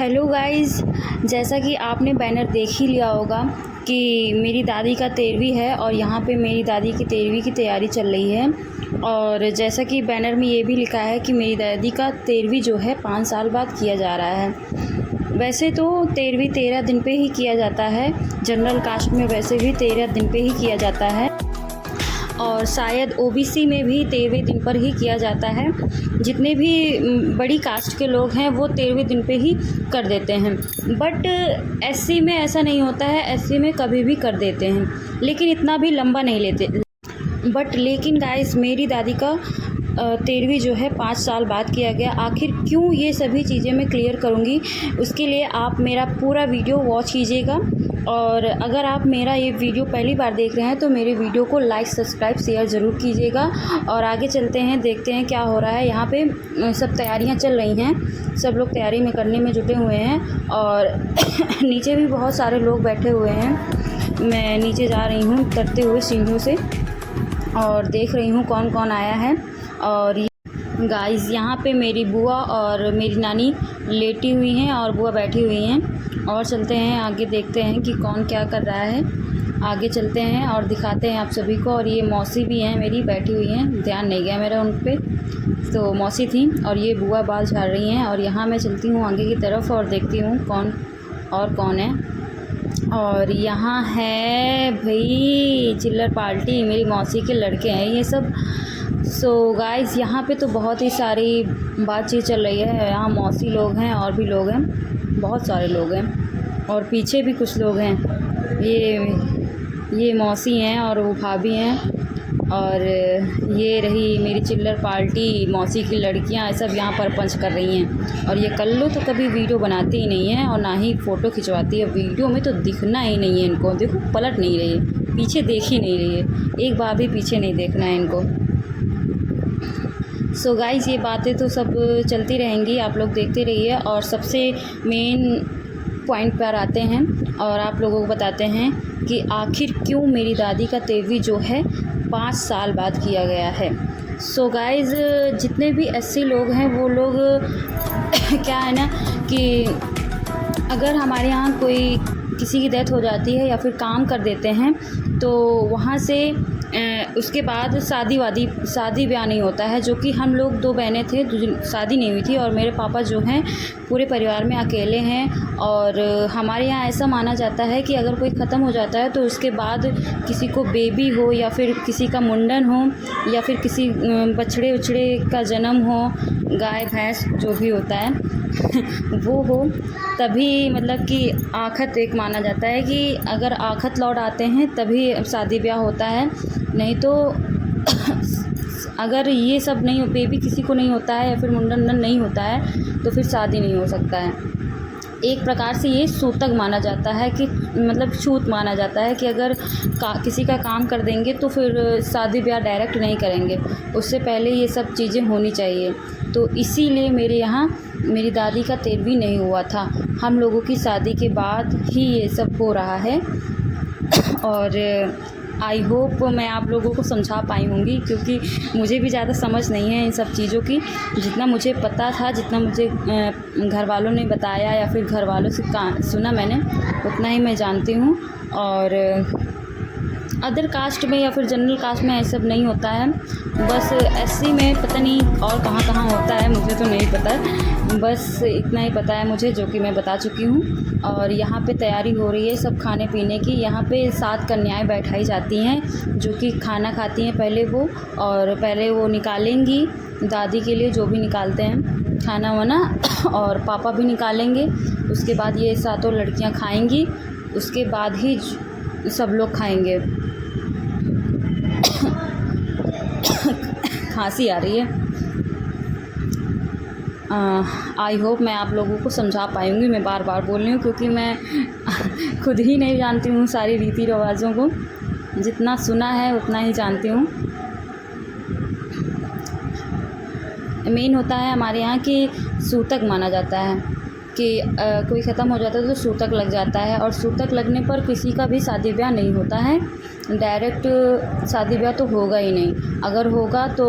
Hello guys, जैसा कि आपने बैनर देख ही लिया होगा कि मेरी दादी का 13वीं है और यहाँ पे मेरी दादी की 13वीं की तैयारी चल रही है। और जैसा कि बैनर में ये भी लिखा है कि मेरी दादी का 13वीं जो है 5 साल बाद किया जा रहा है। वैसे तो 13वीं 13 दिन पे ही किया जाता है, जनरल कास्ट में वैसे भी 13 दिन पे ही किया जाता है और शायद ओबीसी में भी 13वें दिन पर ही किया जाता है। जितने भी बड़ी कास्ट के लोग हैं वो 13वें दिन पे ही कर देते हैं, बट एससी में ऐसा नहीं होता है। एससी में कभी भी कर देते हैं, लेकिन इतना भी लंबा नहीं लेते। लेकिन गाइस, मेरी दादी का 13वीं जो है 5 साल बाद किया गया। आखिर क्यों, ये सभी चीज़ें मैं क्लियर करूँगी। उसके लिए आप मेरा पूरा वीडियो वॉच कीजिएगा। और अगर आप मेरा ये वीडियो पहली बार देख रहे हैं तो मेरे वीडियो को लाइक, सब्सक्राइब, शेयर ज़रूर कीजिएगा। और आगे चलते हैं, देखते हैं क्या हो रहा है। यहाँ पे सब तैयारियाँ चल रही हैं, सब लोग तैयारी में करने में जुटे हुए हैं और नीचे भी बहुत सारे लोग बैठे हुए हैं। मैं नीचे जा रही हूँ उतरते हुए सीढ़ियों से और देख रही हूँ कौन कौन आया है। और गाइस, यहाँ पे मेरी बुआ और मेरी नानी लेटी हुई हैं और बुआ बैठी हुई हैं। और चलते हैं आगे, देखते हैं कि कौन क्या कर रहा है। आगे चलते हैं और दिखाते हैं आप सभी को। और ये मौसी भी हैं मेरी, बैठी हुई हैं, ध्यान नहीं गया मेरा उन पे। तो मौसी थी और ये बुआ बाल झाड़ रही हैं। और यहाँ मैं चलती हूँ आगे की तरफ और देखती हूँ कौन है। और यहाँ है भाई चिल्लर पार्टी, मेरी मौसी के लड़के हैं ये सब। सो गाइस, यहाँ पे तो बहुत ही सारी बातचीत चल रही है। यहाँ मौसी लोग हैं और भी लोग हैं, बहुत सारे लोग हैं और पीछे भी कुछ लोग हैं। ये मौसी हैं और वो भाभी हैं। और ये रही मेरी चिल्लर पार्टी, मौसी की लड़कियां, सब यहाँ पर पंच कर रही हैं। और ये कल्लू तो कभी वीडियो बनाती ही नहीं है और ना ही फ़ोटो खिंचवाती है। वीडियो में तो दिखना ही नहीं है इनको। देखो, पलट नहीं रही है, पीछे देख ही नहीं रही है, एक बार भी पीछे नहीं देखना है इनको। सो गाइस, ये बातें तो सब चलती रहेंगी, आप लोग देखते रहिए। और सबसे मेन पॉइंट पर आते हैं और आप लोगों को बताते हैं कि आखिर क्यों मेरी दादी का 13वीं जो है 5 साल बाद किया गया है। सो गाइस, जितने भी एससी लोग हैं वो लोग क्या है ना कि अगर हमारे यहाँ कोई किसी की डेथ हो जाती है या फिर काम कर देते हैं तो वहाँ से उसके बाद शादी ब्याह नहीं होता है। जो कि हम लोग 2 बहनें थे, शादी नहीं हुई थी और मेरे पापा जो हैं पूरे परिवार में अकेले हैं। और हमारे यहाँ ऐसा माना जाता है कि अगर कोई ख़त्म हो जाता है तो उसके बाद किसी को बेबी हो या फिर किसी का मुंडन हो या फिर किसी बछड़े उछड़े का जन्म हो, गाय भैंस जो भी होता है वो हो, तभी मतलब कि आखत एक माना जाता है कि अगर आखत लौट आते हैं तभी शादी ब्याह होता है। नहीं तो अगर ये सब नहीं, बेबी किसी को नहीं होता है या फिर मुंडन नहीं होता है तो फिर शादी नहीं हो सकता है। एक प्रकार से ये सूतक माना जाता है कि मतलब छूत माना जाता है कि अगर किसी का काम कर देंगे तो फिर शादी ब्याह डायरेक्ट नहीं करेंगे, उससे पहले ये सब चीज़ें होनी चाहिए। तो इसीलिए मेरे यहाँ मेरी दादी का 13वीं नहीं हुआ था, हम लोगों की शादी के बाद ही ये सब हो रहा है। और आई होप मैं आप लोगों को समझा पाई होंगी, क्योंकि मुझे भी ज़्यादा समझ नहीं है इन सब चीज़ों की। जितना मुझे पता था, जितना मुझे घर वालों ने बताया या फिर घर वालों से सुना मैंने, उतना ही मैं जानती हूँ। और अदर कास्ट में या फिर जनरल कास्ट में ऐसा सब नहीं होता है, बस एससी में पता नहीं और कहाँ कहाँ होता है, मुझे तो नहीं पता। बस इतना ही पता है मुझे, जो कि मैं बता चुकी हूँ। और यहाँ पे तैयारी हो रही है सब खाने पीने की। यहाँ पे 7 कन्याएं बैठाई जाती हैं जो कि खाना खाती हैं पहले वो, और पहले वो निकालेंगी दादी के लिए जो भी निकालते हैं खाना वाना, और पापा भी निकालेंगे। उसके बाद ये 7 लड़कियाँ खाएँगी, उसके बाद ही सब लोग खाएंगे। खांसी आ रही है। आई होप मैं आप लोगों को समझा पाऊँगी। मैं बार बार बोल रही हूँ क्योंकि मैं खुद ही नहीं जानती हूँ सारी रीति रिवाज़ों को, जितना सुना है उतना ही जानती हूँ। मेन होता है हमारे यहाँ कि सूतक माना जाता है कि कोई ख़त्म हो जाता है तो सूतक लग जाता है। और सूतक लगने पर किसी का भी शादी ब्याह नहीं होता है, डायरेक्ट शादी ब्याह तो होगा ही नहीं। अगर होगा तो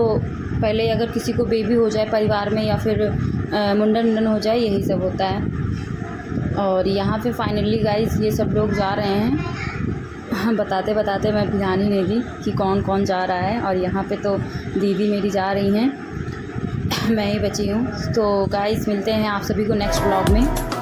पहले अगर किसी को बेबी हो जाए परिवार में या फिर मुंडन उंडन हो जाए, यही सब होता है। और यहाँ पे फाइनली गाइस ये सब लोग जा रहे हैं। बताते बताते मैं ध्यान ही नहीं दी कि कौन कौन जा रहा है। और यहाँ पे तो दीदी मेरी जा रही हैं, मैं ही बची हूँ। तो गाइस मिलते हैं आप सभी को नेक्स्ट व्लॉग में।